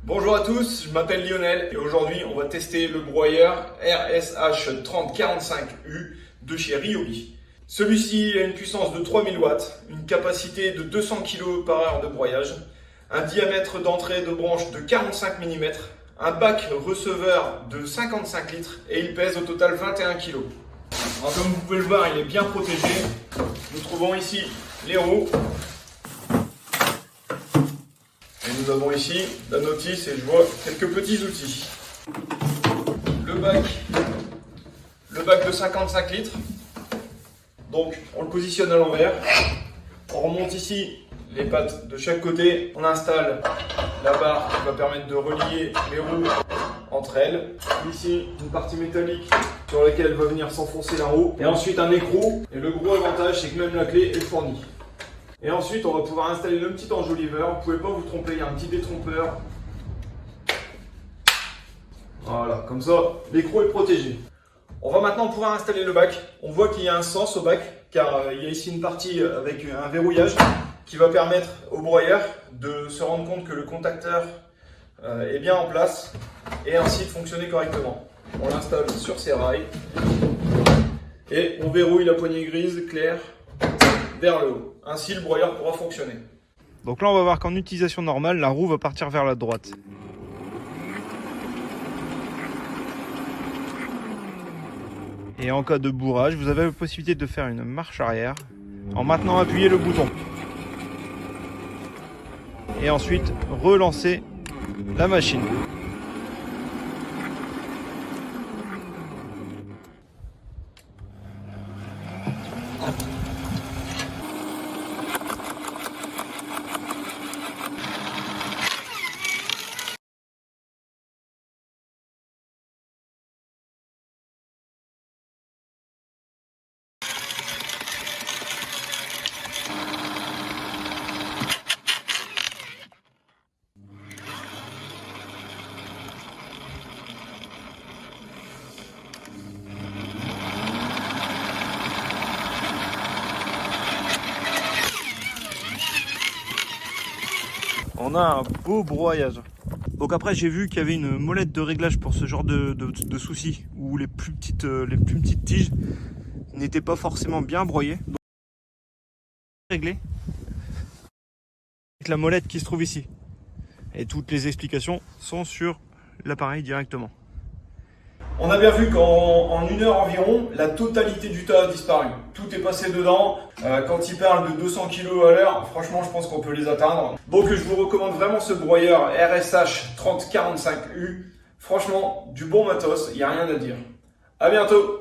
Bonjour à tous, je m'appelle Lionel et aujourd'hui on va tester le broyeur RSH 3045U de chez Ryobi. Celui-ci a une puissance de 3000 watts, une capacité de 200 kg par heure de broyage, un diamètre d'entrée de branche de 45 mm, un bac receveur de 55 litres et il pèse au total 21 kg. Alors, comme vous pouvez le voir, il est bien protégé. Nous trouvons ici les roues. Et nous avons ici la notice et je vois quelques petits outils. Le bac de 55 litres. Donc on le positionne à l'envers. On remonte ici les pattes de chaque côté. On installe la barre qui va permettre de relier les roues entre elles. Ici une partie métallique sur laquelle va venir s'enfoncer la roue. Et ensuite un écrou. Et le gros avantage c'est que même la clé est fournie. Et ensuite, on va pouvoir installer le petit enjoliveur. Vous ne pouvez pas vous tromper, il y a un petit détrompeur. Voilà, comme ça, l'écrou est protégé. On va maintenant pouvoir installer le bac. On voit qu'il y a un sens au bac, car il y a ici une partie avec un verrouillage qui va permettre au broyeur de se rendre compte que le contacteur est bien en place et ainsi de fonctionner correctement. On l'installe sur ses rails et on verrouille la poignée grise claire vers le haut. Ainsi, le broyeur pourra fonctionner. Donc là, on va voir qu'en utilisation normale, la roue va partir vers la droite. Et en cas de bourrage, vous avez la possibilité de faire une marche arrière en maintenant appuyer le bouton. Et ensuite, relancer la machine. On a un beau broyage. Donc après j'ai vu qu'il y avait une molette de réglage pour ce genre de soucis où les plus petites tiges n'étaient pas forcément bien broyées. Donc réglé avec la molette qui se trouve ici. Et toutes les explications sont sur l'appareil directement. On a bien vu qu'en une heure environ, la totalité du tas a disparu. Tout est passé dedans. Quand il parle de 200 kg à l'heure, franchement, je pense qu'on peut les atteindre. Donc, je vous recommande vraiment ce broyeur RSH 3045U. Franchement, du bon matos, il n'y a rien à dire. À bientôt!